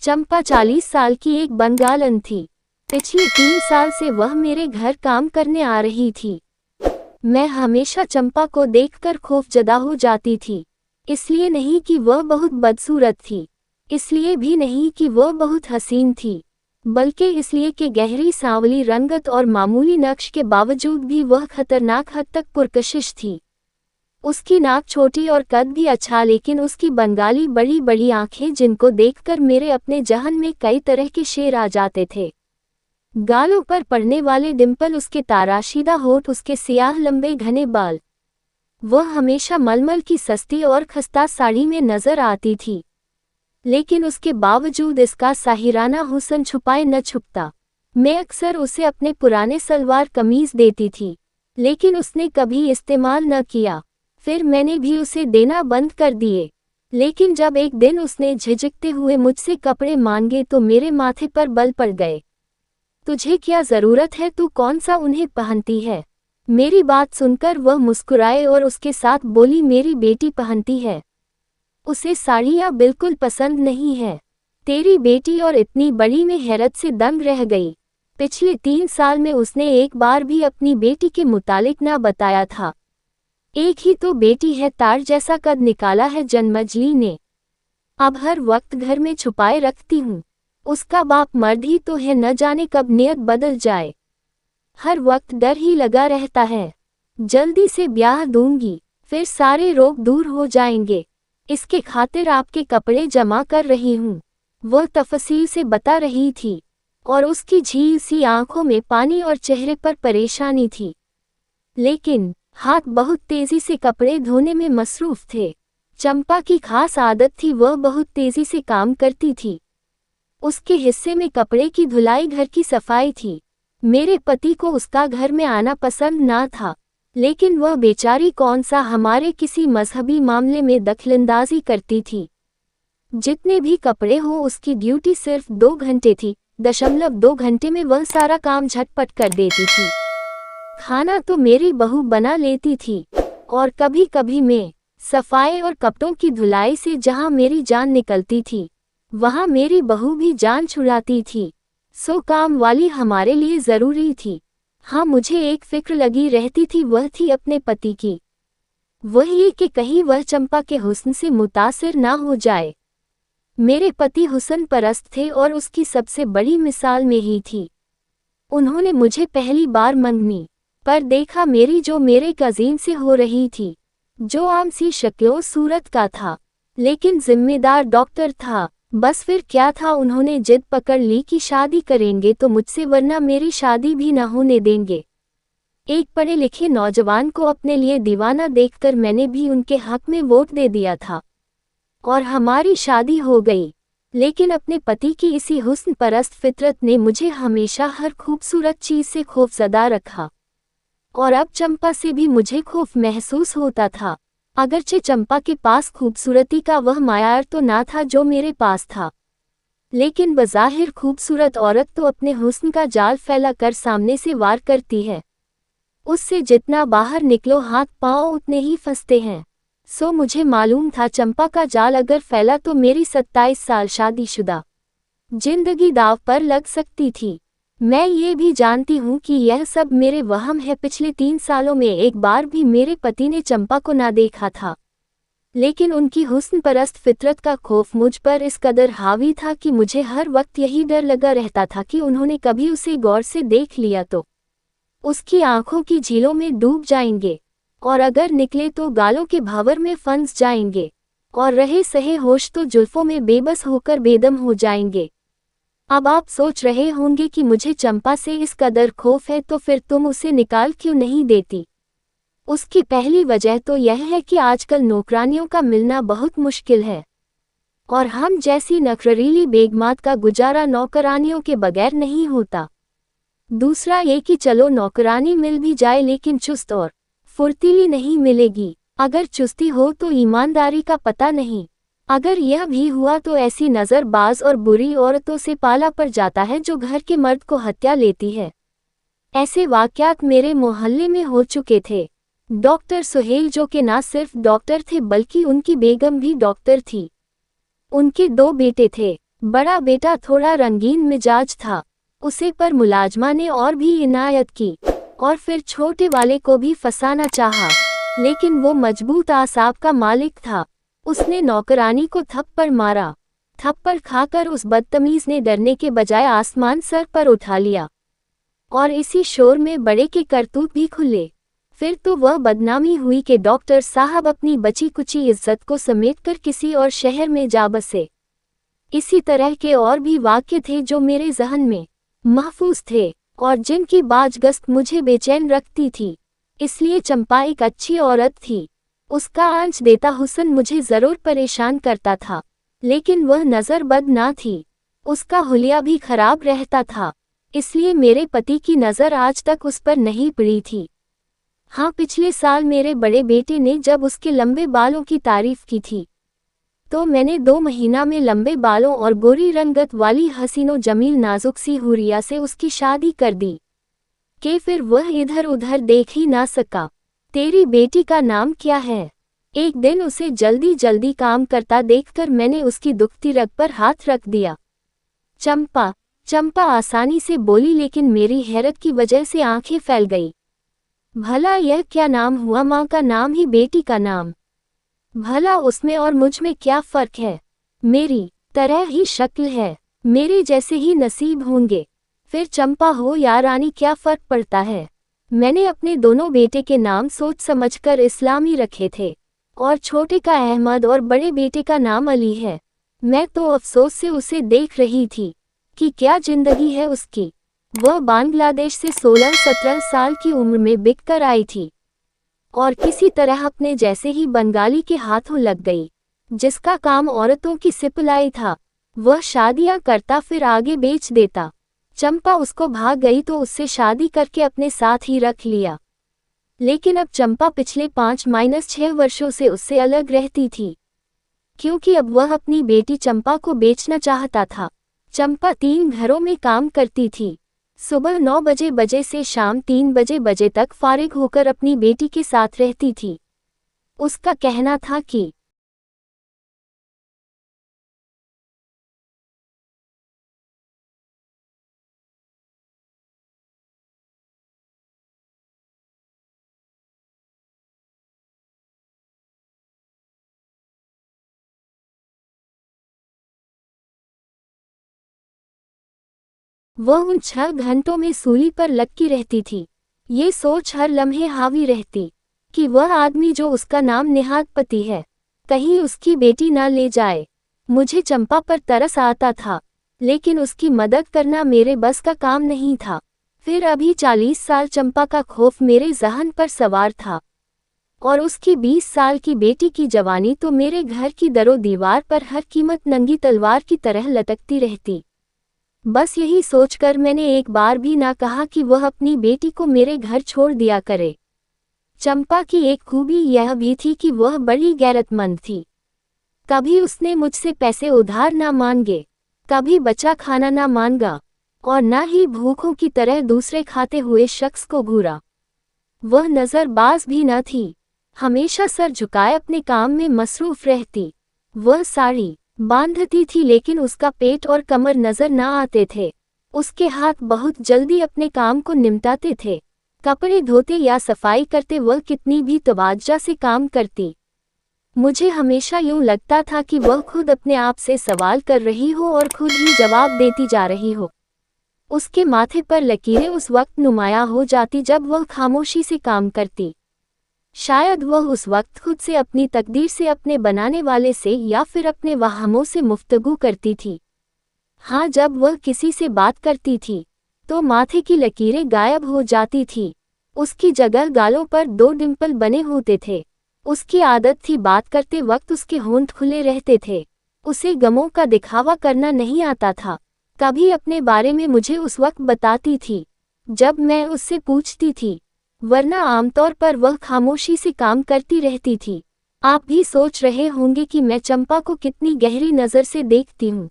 चंपा 40 साल की एक बंगालन थी। पिछले 3 साल से वह मेरे घर काम करने आ रही थी। मैं हमेशा चंपा को देखकर खौफजदा हो जाती थी। इसलिए नहीं कि वह बहुत बदसूरत थी, इसलिए भी नहीं कि वह बहुत हसीन थी, बल्कि इसलिए कि गहरी सांवली रंगत और मामूली नक्श के बावजूद भी वह खतरनाक हद तक पुरकशिश थी। उसकी नाक छोटी और कद भी अच्छा, लेकिन उसकी बंगाली बड़ी बड़ी आंखें जिनको देखकर मेरे अपने जहन में कई तरह के शेर आ जाते थे। गालों पर पड़ने वाले डिंपल, उसके ताराशीदा होठ, उसके सियाह लंबे घने बाल। वह हमेशा मलमल की सस्ती और खस्ता साड़ी में नजर आती थी, लेकिन उसके बावजूद इसका साहिराना हुस्न छुपाए न छुपता। मैं अक्सर उसे अपने पुराने सलवार कमीज देती थी, लेकिन उसने कभी इस्तेमाल न किया। फिर मैंने भी उसे देना बंद कर दिए। लेकिन जब एक दिन उसने झिझकते हुए मुझसे कपड़े मांगे तो मेरे माथे पर बल पड़ गए। तुझे क्या जरूरत है, तू कौन सा उन्हें पहनती है? मेरी बात सुनकर वह मुस्कुराए और उसके साथ बोली, मेरी बेटी पहनती है। उसे साड़ियाँ बिल्कुल पसंद नहीं है। तेरी बेटी? और इतनी बड़ी, में हैरत से दंग रह गई। पिछले 3 साल में उसने एक बार भी अपनी बेटी के मुतालिक ना बताया था। एक ही तो बेटी है, तार जैसा कद निकाला है जन्मजली ने। अब हर वक्त घर में छुपाए रखती हूँ। उसका बाप मर्द ही तो है, न जाने कब नियत बदल जाए। हर वक्त डर ही लगा रहता है। जल्दी से ब्याह दूंगी, फिर सारे रोग दूर हो जाएंगे। इसके खातिर आपके कपड़े जमा कर रही हूँ, वह तफसील से बता रही थी, और उसकी झील सी आंखों में पानी और चेहरे पर परेशानी थी। लेकिन हाथ बहुत तेजी से कपड़े धोने में मसरूफ थे। चंपा की खास आदत थी, वह बहुत तेजी से काम करती थी। उसके हिस्से में कपड़े की धुलाई, घर की सफाई थी। मेरे पति को उसका घर में आना पसंद ना था, लेकिन वह बेचारी कौन सा हमारे किसी मजहबी मामले में दखलंदाजी करती थी। जितने भी कपड़े हो, उसकी ड्यूटी सिर्फ 2 घंटे थी। 2 घंटे में वह सारा काम झटपट कर देती थी। खाना तो मेरी बहू बना लेती थी, और कभी कभी मैं। सफाई और कपड़ों की धुलाई से जहां मेरी जान निकलती थी, वहां मेरी बहू भी जान छुड़ाती थी। सो काम वाली हमारे लिए जरूरी थी। हाँ, मुझे एक फिक्र लगी रहती थी, वह थी अपने पति की। वह ये कि कहीं वह चंपा के हुस्न से मुतासिर ना हो जाए। मेरे पति हुस्न परस्त थे और उसकी सबसे बड़ी मिसाल में ही थी। उन्होंने मुझे पहली बार मंगनी पर देखा मेरी, जो मेरे कजीन से हो रही थी, जो आम सी शक्लो सूरत का था, लेकिन जिम्मेदार डॉक्टर था। बस फिर क्या था, उन्होंने जिद पकड़ ली कि शादी करेंगे तो मुझसे, वरना मेरी शादी भी न होने देंगे। एक पढ़े लिखे नौजवान को अपने लिए दीवाना देखकर मैंने भी उनके हक में वोट दे दिया था, और हमारी शादी हो गई। लेकिन अपने पति की इसी हुस्न परस्त फितरत ने मुझे हमेशा हर खूबसूरत चीज से खौफजदा रखा, और अब चंपा से भी मुझे खौफ महसूस होता था। अगरचे चंपा के पास खूबसूरती का वह मायार तो ना था जो मेरे पास था, लेकिन बज़ाहिर खूबसूरत औरत तो अपने हुस्न का जाल फैला कर सामने से वार करती है। उससे जितना बाहर निकलो हाथ पांव उतने ही फंसते हैं। सो मुझे मालूम था, चंपा का जाल अगर फैला तो मेरी 27 साल शादीशुदा जिंदगी दाव पर लग सकती थी। मैं ये भी जानती हूँ कि यह सब मेरे वहम है। पिछले 3 सालों में एक बार भी मेरे पति ने चंपा को ना देखा था, लेकिन उनकी हुस्न परस्त फितरत का खौफ मुझ पर इस कदर हावी था कि मुझे हर वक्त यही डर लगा रहता था कि उन्होंने कभी उसे गौर से देख लिया तो उसकी आंखों की झीलों में डूब जाएंगे, और अगर निकले तो गालों के भावर में फंस जाएंगे, और रहे सहे होश तो जुल्फों में बेबस होकर बेदम हो जाएंगे। अब आप सोच रहे होंगे कि मुझे चंपा से इस कदर खौफ है, तो फिर तुम उसे निकाल क्यों नहीं देती? उसकी पहली वजह तो यह है कि आजकल नौकरानियों का मिलना बहुत मुश्किल है, और हम जैसी नखरीली बेगमात का गुजारा नौकरानियों के बगैर नहीं होता। दूसरा ये कि चलो नौकरानी मिल भी जाए, लेकिन चुस्त और फुर्तीली नहीं मिलेगी। अगर चुस्ती हो तो ईमानदारी का पता नहीं। अगर यह भी हुआ तो ऐसी नज़रबाज और बुरी औरतों से पाला पड़ जाता है जो घर के मर्द को हत्या लेती है। ऐसे वाक़यात मेरे मोहल्ले में हो चुके थे। डॉक्टर सुहेल, जो कि ना सिर्फ डॉक्टर थे बल्कि उनकी बेगम भी डॉक्टर थी, उनके 2 बेटे थे। बड़ा बेटा थोड़ा रंगीन मिजाज था, उसे पर मुलाजमा ने और भी इनायत की और फिर छोटे वाले को भी फंसाना चाहा, लेकिन वो मजबूत आसाब का मालिक था। उसने नौकरानी को थप्पड़ मारा। थप्पड़ खाकर उस बदतमीज ने डरने के बजाय आसमान सर पर उठा लिया और इसी शोर में बड़े के करतूत भी खुले। फिर तो वह बदनामी हुई कि डॉक्टर साहब अपनी बची कुची इज्जत को समेटकर किसी और शहर में जा बसे। इसी तरह के और भी वाक्य थे जो मेरे जहन में महफूज थे और जिनकी बाजगश्त मुझे बेचैन रखती थी। इसलिए चंपा एक अच्छी औरत थी। उसका आंच देता हुस्न मुझे जरूर परेशान करता था, लेकिन वह नज़र बद ना थी। उसका हुलिया भी खराब रहता था, इसलिए मेरे पति की नज़र आज तक उस पर नहीं पड़ी थी। हाँ, पिछले साल मेरे बड़े बेटे ने जब उसके लंबे बालों की तारीफ की थी, तो मैंने 2 महीना में लंबे बालों और गोरी रंगत वाली हसीनो जमील नाजुक सी हुरिया से उसकी शादी कर दी कि फिर वह इधर उधर देख ही ना सका। तेरी बेटी का नाम क्या है? एक दिन उसे जल्दी जल्दी काम करता देखकर मैंने उसकी दुखती रग पर हाथ रख दिया। चंपा। चंपा आसानी से बोली, लेकिन मेरी हैरत की वजह से आंखें फैल गई। भला यह क्या नाम हुआ? माँ का नाम ही बेटी का नाम। भला उसमें और मुझ में क्या फर्क है? मेरी तरह ही शक्ल है, मेरे जैसे ही नसीब होंगे। फिर चंपा हो या रानी, क्या फर्क पड़ता है? मैंने अपने दोनों बेटे के नाम सोच समझकर इस्लामी रखे थे और छोटे का अहमद और बड़े बेटे का नाम अली है। मैं तो अफसोस से उसे देख रही थी कि क्या जिंदगी है उसकी। वह बांग्लादेश से 16-17 साल की उम्र में बिक कर आई थी और किसी तरह अपने जैसे ही बंगाली के हाथों लग गई, जिसका काम औरतों की सिपलाई था। वह शादियां करता फिर आगे बेच देता। चंपा उसको भाग गई तो उससे शादी करके अपने साथ ही रख लिया। लेकिन अब चंपा पिछले 5-6 वर्षों से उससे अलग रहती थी, क्योंकि अब वह अपनी बेटी चंपा को बेचना चाहता था। चंपा 3 घरों में काम करती थी। सुबह 9 बजे से शाम 3 बजे तक फारिग होकर अपनी बेटी के साथ रहती थी। उसका कहना था कि वह उन 6 घंटों में सूली पर लटकी रहती थी। ये सोच हर लम्हे हावी रहती कि वह आदमी जो उसका नाम निहाद पति है, कहीं उसकी बेटी ना ले जाए। मुझे चंपा पर तरस आता था, लेकिन उसकी मदद करना मेरे बस का काम नहीं था। फिर अभी 40 साल चंपा का खौफ मेरे जहन पर सवार था और उसकी 20 साल की बेटी की जवानी तो मेरे घर की दरो दीवार पर हर कीमत नंगी तलवार की तरह लटकती रहती। बस यही सोचकर मैंने एक बार भी ना कहा कि वह अपनी बेटी को मेरे घर छोड़ दिया करे। चंपा की एक खूबी यह भी थी कि वह बड़ी गैरतमंद थी। कभी उसने मुझसे पैसे उधार ना मांगे, कभी बचा खाना ना मांगा और ना ही भूखों की तरह दूसरे खाते हुए शख्स को घूरा। वह नज़रबाज भी न थी, हमेशा सर झुकाए अपने काम में मसरूफ रहती। वह साड़ी बांधती थी, लेकिन उसका पेट और कमर नजर ना आते थे। उसके हाथ बहुत जल्दी अपने काम को निपटाते थे। कपड़े धोते या सफाई करते वह कितनी भी तवज्जो से काम करती। मुझे हमेशा यूं लगता था कि वह खुद अपने आप से सवाल कर रही हो और खुद ही जवाब देती जा रही हो। उसके माथे पर लकीरें उस वक्त नुमायां हो जाती जब वह खामोशी से काम करती। शायद वह उस वक्त खुद से, अपनी तकदीर से, अपने बनाने वाले से या फिर अपने वहमों से मुफ्तगू करती थी। हाँ, जब वह किसी से बात करती थी तो माथे की लकीरें गायब हो जाती थी। उसकी जगह गालों पर 2 डिंपल बने होते थे। उसकी आदत थी बात करते वक्त उसके होंठ खुले रहते थे। उसे गमों का दिखावा करना नहीं आता था। कभी अपने बारे में मुझे उस वक्त बताती थी जब मैं उससे पूछती थी, वरना आमतौर पर वह खामोशी से काम करती रहती थी। आप भी सोच रहे होंगे कि मैं चंपा को कितनी गहरी नज़र से देखती हूँ।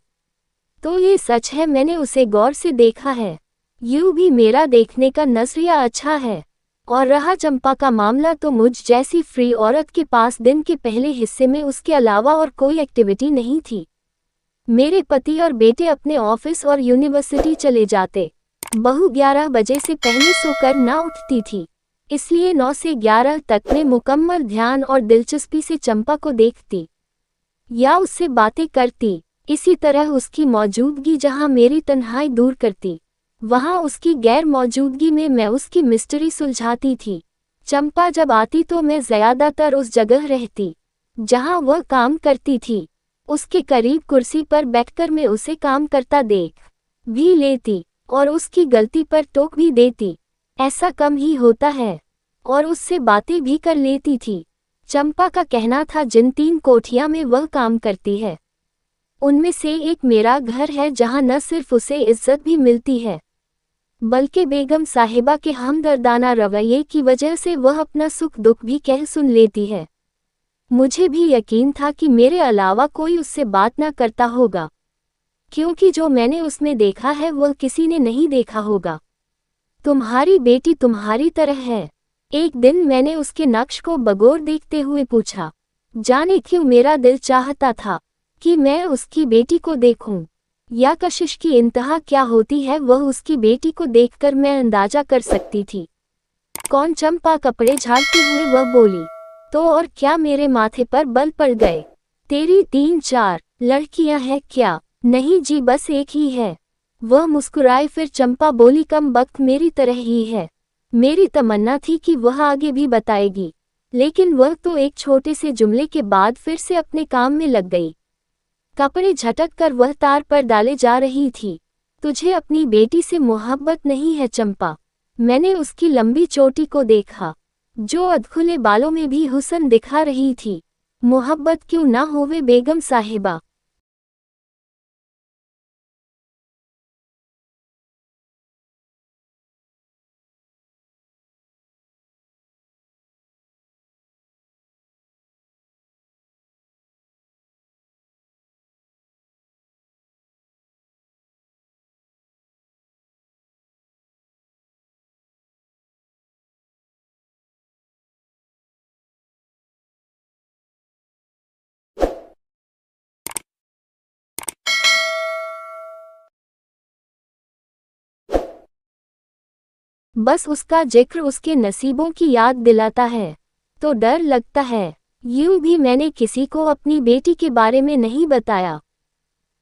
तो ये सच है, मैंने उसे गौर से देखा है। यूं भी मेरा देखने का नजरिया अच्छा है। और रहा चंपा का मामला, तो मुझ जैसी फ्री औरत के पास दिन के पहले हिस्से में उसके अलावा और कोई एक्टिविटी नहीं थी। मेरे पति और बेटे अपने ऑफिस और यूनिवर्सिटी चले जाते। बहू 11 बजे से पहले सोकर ना उठती थी, इसलिए 9 से 11 तक में मुकम्मल ध्यान और दिलचस्पी से चंपा को देखती या उससे बातें करती। इसी तरह उसकी मौजूदगी जहां मेरी तन्हाई दूर करती, वहां उसकी गैर मौजूदगी में मैं उसकी मिस्ट्री सुलझाती थी। चंपा जब आती तो मैं ज़्यादातर उस जगह रहती जहां वह काम करती थी। उसके करीब कुर्सी पर बैठकर मैं उसे काम करता देख भी लेती और उसकी गलती पर टोक भी देती। ऐसा कम ही होता है, और उससे बातें भी कर लेती थी। चंपा का कहना था जिन 3 कोठियां में वह काम करती है, उनमें से एक मेरा घर है, जहां न सिर्फ उसे इज्जत भी मिलती है, बल्कि बेगम साहिबा के हमदर्दाना रवैये की वजह से वह अपना सुख दुख भी कह सुन लेती है। मुझे भी यकीन था कि मेरे अलावा कोई उससे बात ना करता होगा, क्योंकि जो मैंने उसमें देखा है वह किसी ने नहीं देखा होगा। तुम्हारी बेटी तुम्हारी तरह है। एक दिन मैंने उसके नक्श को बगौर देखते हुए पूछा। जाने क्यों मेरा दिल चाहता था कि मैं उसकी बेटी को देखूं। या कशिश की इंतहा क्या होती है वह उसकी बेटी को देखकर मैं अंदाजा कर सकती थी। कौन? चंपा कपड़े झाड़ते हुए वह बोली। तो और क्या? मेरे माथे पर बल पड़ गए। तेरी 3-4 लड़कियां हैं क्या? नहीं जी, बस एक ही है। वह मुस्कुराई, फिर चंपा बोली, कम बख्त मेरी तरह ही है। मेरी तमन्ना थी कि वह आगे भी बताएगी, लेकिन वह तो एक छोटे से जुमले के बाद फिर से अपने काम में लग गई। कपड़े झटक कर वह तार पर डाले जा रही थी। तुझे अपनी बेटी से मोहब्बत नहीं है चंपा? मैंने उसकी लंबी चोटी को देखा, जो अधखुले बालों में भी हुस्न दिखा रही थी। मोहब्बत क्यों ना होवे बेगम साहिबा। बस उसका जिक्र उसके नसीबों की याद दिलाता है तो डर लगता है। यूं भी मैंने किसी को अपनी बेटी के बारे में नहीं बताया।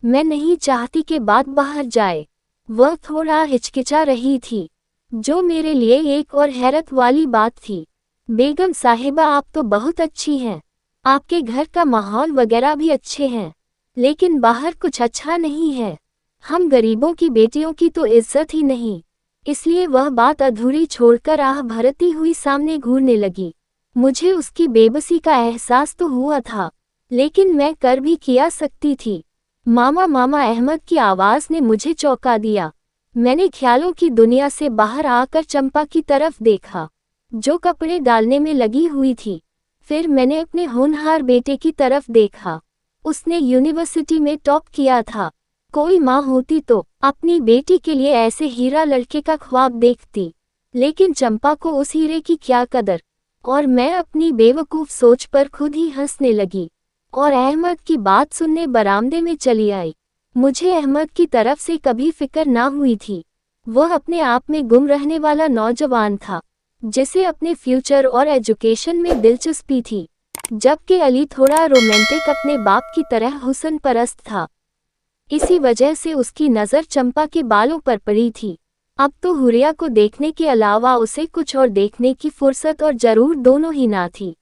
मैं नहीं चाहती कि बात बाहर जाए। वह थोड़ा हिचकिचा रही थी, जो मेरे लिए एक और हैरत वाली बात थी। बेगम साहिबा, आप तो बहुत अच्छी हैं। आपके घर का माहौल वगैरह भी अच्छे हैं, लेकिन बाहर कुछ अच्छा नहीं है। हम गरीबों की बेटियों की तो इज्जत ही नहीं। इसलिए वह बात अधूरी छोड़कर आह भरती हुई सामने घूरने लगी। मुझे उसकी बेबसी का एहसास तो हुआ था, लेकिन मैं कर भी क्या सकती थी। मामा मामा अहमद की आवाज़ ने मुझे चौंका दिया। मैंने ख्यालों की दुनिया से बाहर आकर चंपा की तरफ देखा, जो कपड़े डालने में लगी हुई थी। फिर मैंने अपने होनहार बेटे की तरफ देखा। उसने यूनिवर्सिटी में टॉप किया था। कोई माँ होती तो अपनी बेटी के लिए ऐसे हीरा लड़के का ख्वाब देखती, लेकिन चंपा को उस हीरे की क्या कदर। और मैं अपनी बेवकूफ़ सोच पर खुद ही हंसने लगी और अहमद की बात सुनने बरामदे में चली आई। मुझे अहमद की तरफ से कभी फिक्र ना हुई थी। वह अपने आप में गुम रहने वाला नौजवान था, जिसे अपने फ्यूचर और एजुकेशन में दिलचस्पी थी, जबकि अली थोड़ा रोमांटिक, अपने बाप की तरह हुस्न परस्त था। इसी वजह से उसकी नज़र चंपा के बालों पर पड़ी थी। अब तो हुरिया को देखने के अलावा उसे कुछ और देखने की फुर्सत और जरूर दोनों ही ना थी।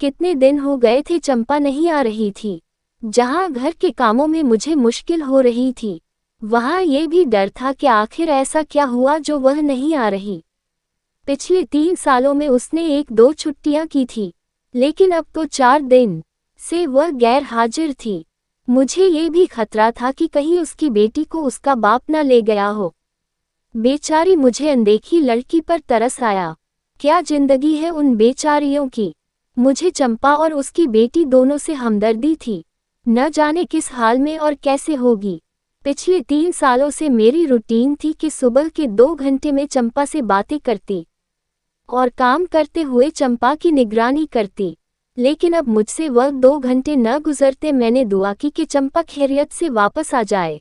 कितने दिन हो गए थे चंपा नहीं आ रही थी। जहां घर के कामों में मुझे मुश्किल हो रही थी, वहां ये भी डर था कि आखिर ऐसा क्या हुआ जो वह नहीं आ रही। पिछले 3 सालों में उसने 1-2 छुट्टियां की थी, लेकिन अब तो 4 दिन से वह गैर हाजिर थी। मुझे ये भी खतरा था कि कहीं उसकी बेटी को उसका बाप न ले गया हो। बेचारी, मुझे अनदेखी लड़की पर तरस आया। क्या जिंदगी है उन बेचारियों की। मुझे चंपा और उसकी बेटी दोनों से हमदर्दी थी। न जाने किस हाल में और कैसे होगी। पिछले 3 सालों से मेरी रूटीन थी कि सुबह के 2 घंटे में चंपा से बातें करती और काम करते हुए चंपा की निगरानी करती। लेकिन अब मुझसे वह 2 घंटे न गुजरते मैंने दुआ की कि चंपा खैरियत से वापस आ जाए।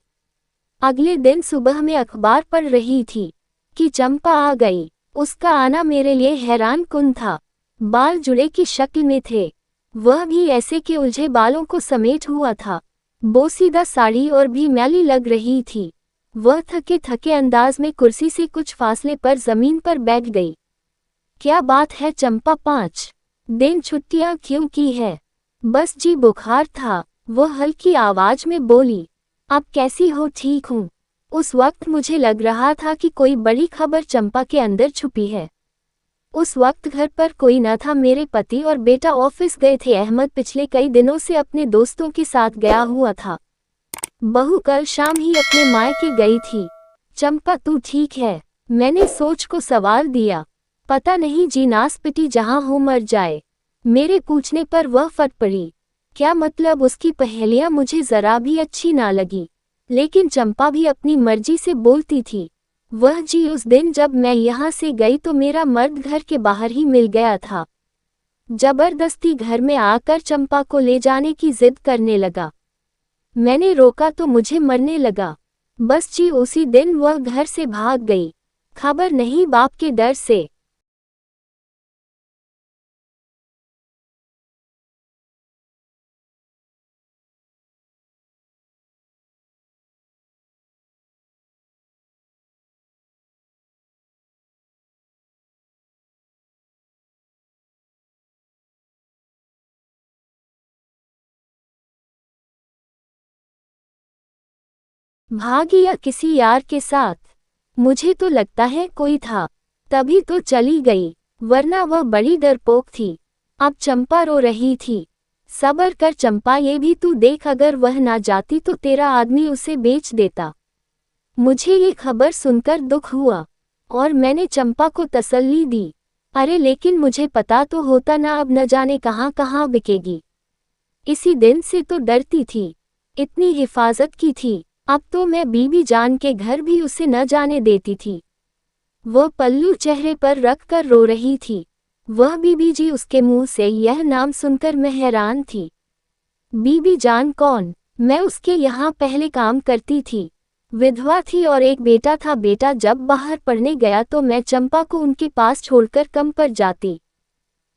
अगले दिन सुबह में अखबार पढ़ रही थी कि चंपा आ गई। उसका आना मेरे लिए हैरान कुन था। बाल जुड़े की शक्ल में थे, वह भी ऐसे कि उलझे बालों को समेट हुआ था। बोसीदा साड़ी और भी मैली लग रही थी। वह थके थके अंदाज में कुर्सी से कुछ फासले पर जमीन पर बैठ गई। क्या बात है चंपा, 5 दिन छुट्टियां क्यों की है? बस जी बुखार था, वह हल्की आवाज में बोली। आप कैसी हो? ठीक हूँ। उस वक्त मुझे लग रहा था कि कोई बड़ी खबर चंपा के अंदर छुपी है। उस वक्त घर पर कोई न था। मेरे पति और बेटा ऑफिस गए थे। अहमद पिछले कई दिनों से अपने दोस्तों के साथ गया हुआ था। बहू कल शाम ही अपने मायके गई थी। चंपा तू ठीक है? मैंने सोच को सवाल दिया। पता नहीं जी, नास पिटी जहां हो मर जाए। मेरे पूछने पर वह फट पड़ी। क्या मतलब? उसकी पहेलियां मुझे जरा भी अच्छी ना लगी, लेकिन चंपा भी अपनी मर्जी से बोलती थी। वह जी उस दिन जब मैं यहाँ से गई तो मेरा मर्द घर के बाहर ही मिल गया था। जबरदस्ती घर में आकर चंपा को ले जाने की जिद करने लगा। मैंने रोका तो मुझे मरने लगा। बस जी उसी दिन वह घर से भाग गई। खबर नहीं, बाप के डर से। भागी या किसी यार के साथ? मुझे तो लगता है कोई था, तभी तो चली गई, वरना वह बड़ी डरपोक थी। अब चंपा रो रही थी। सब्र कर चंपा, ये भी तू देख, अगर वह ना जाती तो तेरा आदमी उसे बेच देता। मुझे ये खबर सुनकर दुख हुआ और मैंने चंपा को तसल्ली दी। अरे लेकिन मुझे पता तो होता ना, अब न जाने कहाँ कहाँ बिकेगी। इसी दिन से तो डरती थी, इतनी हिफाजत की थी। अब तो मैं बीबी जान के घर भी उसे न जाने देती थी। वह पल्लू चेहरे पर रख कर रो रही थी। वह बीबी जी, उसके मुंह से यह नाम सुनकर मैं हैरान थी। बीबी जान कौन? मैं उसके यहाँ पहले काम करती थी। विधवा थी और एक बेटा था। बेटा जब बाहर पढ़ने गया तो मैं चंपा को उनके पास छोड़कर कम पर जाती।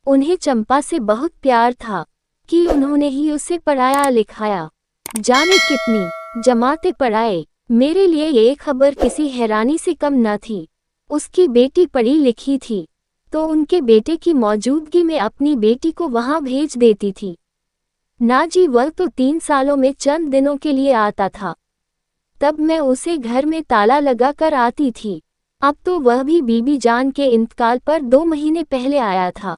उन्हें चंपा से बहुत प्यार था कि उन्होंने ही उसे पढ़ाया लिखाया। जाने कितनी जमातें पढ़ाए। मेरे लिए ये खबर किसी हैरानी से कम न थी। उसकी बेटी पढ़ी लिखी थी तो उनके बेटे की मौजूदगी में अपनी बेटी को वहां भेज देती थी। ना जी, वह तो 3 सालों में चंद दिनों के लिए आता था। तब मैं उसे घर में ताला लगा कर आती थी। अब तो वह भी बीबी जान के इंतकाल पर 2 महीने पहले आया था।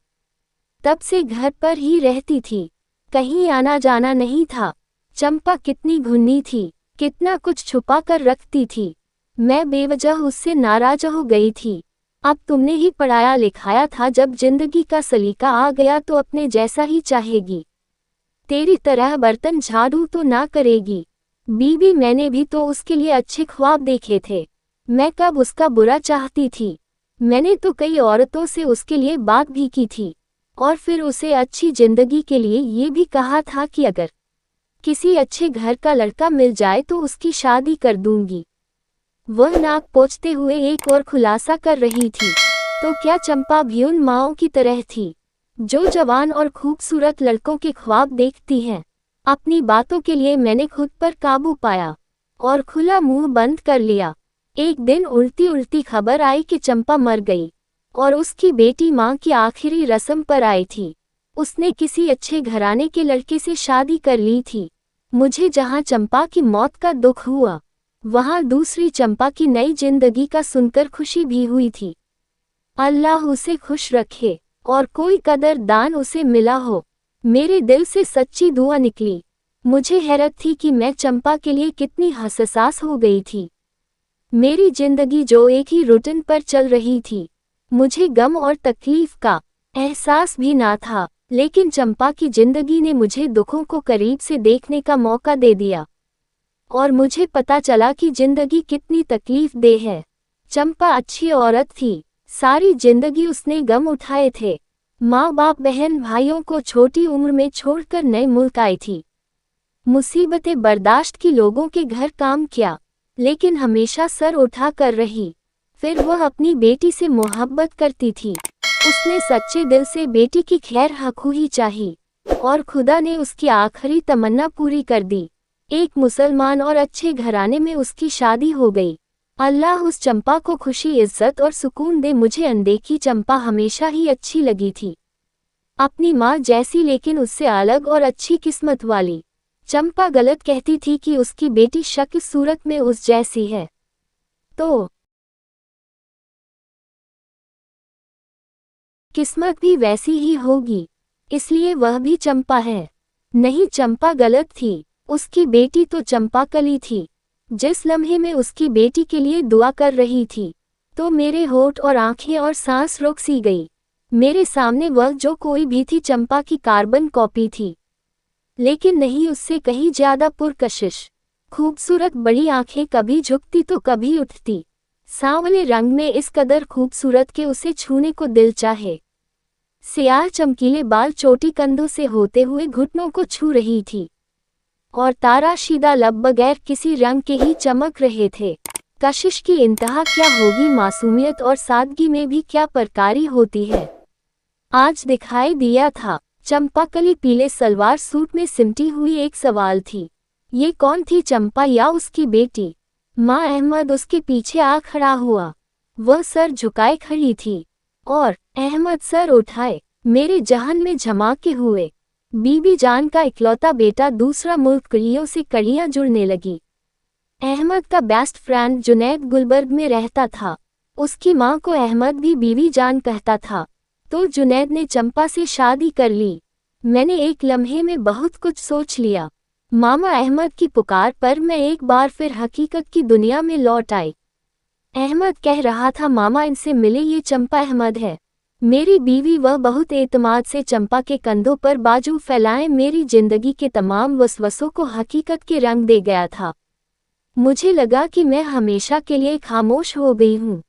तब से घर पर ही रहती थी, कहीं आना जाना नहीं था। चंपा कितनी घुन्नी थी, कितना कुछ छुपा कर रखती थी। मैं बेवजह उससे नाराज हो गई थी। अब तुमने ही पढ़ाया लिखाया था, जब जिंदगी का सलीका आ गया तो अपने जैसा ही चाहेगी। तेरी तरह बर्तन झाड़ू तो ना करेगी। बीबी, मैंने भी तो उसके लिए अच्छे ख्वाब देखे थे। मैं कब उसका बुरा चाहती थी? मैंने तो कई औरतों से उसके लिए बात भी की थी और फिर उसे अच्छी जिंदगी के लिए ये भी कहा था कि अगर किसी अच्छे घर का लड़का मिल जाए तो उसकी शादी कर दूंगी। वह नाक पोंछते हुए एक और खुलासा कर रही थी। तो क्या चंपा भी उन माँओं की तरह थी जो जवान और खूबसूरत लड़कों के ख्वाब देखती हैं? अपनी बातों के लिए मैंने खुद पर काबू पाया और खुला मुंह बंद कर लिया। एक दिन उल्टी उल्टी खबर आई कि चंपा मर गई और उसकी बेटी माँ की आखिरी रस्म पर आई थी। उसने किसी अच्छे घराने के लड़के से शादी कर ली थी। मुझे जहाँ चंपा की मौत का दुख हुआ, वहाँ दूसरी चंपा की नई जिंदगी का सुनकर खुशी भी हुई थी। अल्लाह उसे खुश रखे और कोई कदरदान उसे मिला हो। मेरे दिल से सच्ची दुआ निकली। मुझे हैरत थी कि मैं चंपा के लिए कितनी हसास हो गई थी। मेरी जिंदगी जो एक ही रूटीन पर चल रही थी, मुझे गम और तकलीफ का एहसास भी ना था। लेकिन चंपा की जिंदगी ने मुझे दुखों को करीब से देखने का मौका दे दिया और मुझे पता चला कि जिंदगी कितनी तकलीफ देह है। चंपा अच्छी औरत थी, सारी जिंदगी उसने गम उठाए थे। माँ बाप बहन भाइयों को छोटी उम्र में छोड़कर नए मुल्क आई थी। मुसीबतें बर्दाश्त की, लोगों के घर काम किया, लेकिन हमेशा सर उठा कर रही। फिर वह अपनी बेटी से मोहब्बत करती थी। उसने सच्चे दिल से बेटी की खैर ख़ूही चाही और खुदा ने उसकी आखिरी तमन्ना पूरी कर दी। एक मुसलमान और अच्छे घराने में उसकी शादी हो गई। अल्लाह उस चंपा को खुशी, इज्जत और सुकून दे। मुझे अनदेखी चंपा हमेशा ही अच्छी लगी थी, अपनी माँ जैसी, लेकिन उससे अलग और अच्छी किस्मत वाली। चंपा गलत कहती थी कि उसकी बेटी शक्ल सूरत में उस जैसी है, तो किस्मत भी वैसी ही होगी, इसलिए वह भी चंपा है। नहीं, चंपा गलत थी। उसकी बेटी तो चंपाकली थी। जिस लम्हे में उसकी बेटी के लिए दुआ कर रही थी, तो मेरे होठ और आंखें और सांस रुक सी गई। मेरे सामने वह जो कोई भी थी चंपा की कार्बन कॉपी थी, लेकिन नहीं, उससे कहीं ज्यादा पुरकशिश। खूबसूरत बड़ी आंखें, कभी झुकती तो कभी उठती, सांवले रंग में इस कदर खूबसूरत के उसे छूने को दिल चाहे। सियाह चमकीले बाल चोटी कंधों से होते हुए घुटनों को छू रही थी, और ताराशीदा लब बगैर किसी रंग के ही चमक रहे थे। कशिश की इंतहा क्या होगी, मासूमियत और सादगी में भी क्या परकारी होती है। आज दिखाई दिया था। चंपाकली पीले सलवार सूट में सिमटी हुई एक सवाल थी। ये कौन थी, चंपा या उसकी बेटी? माँ अहमद उसके पीछे आ खड़ा हुआ। वह सर झुकाए खड़ी थी और अहमद सर उठाए। मेरे जहन में झमाके हुए। बीबी जान का इकलौता बेटा दूसरा मुल्क, कड़ियों से कड़ियां जुड़ने लगी। अहमद का बेस्ट फ्रेंड जुनैद गुलबर्ग में रहता था। उसकी माँ को अहमद भी बीबी जान कहता था, तो जुनैद ने चंपा से शादी कर ली। मैंने एक लम्हे में बहुत कुछ सोच लिया। मामा अहमद की पुकार पर मैं एक बार फिर हकीकत की दुनिया में लौट आई। अहमद कह रहा था, मामा इनसे मिले, ये चंपा अहमद है, मेरी बीवी। वह बहुत एतमाद से चंपा के कंधों पर बाजू फैलाए मेरी जिंदगी के तमाम वसवसों को हकीकत के रंग दे गया था। मुझे लगा कि मैं हमेशा के लिए खामोश हो गई हूँ।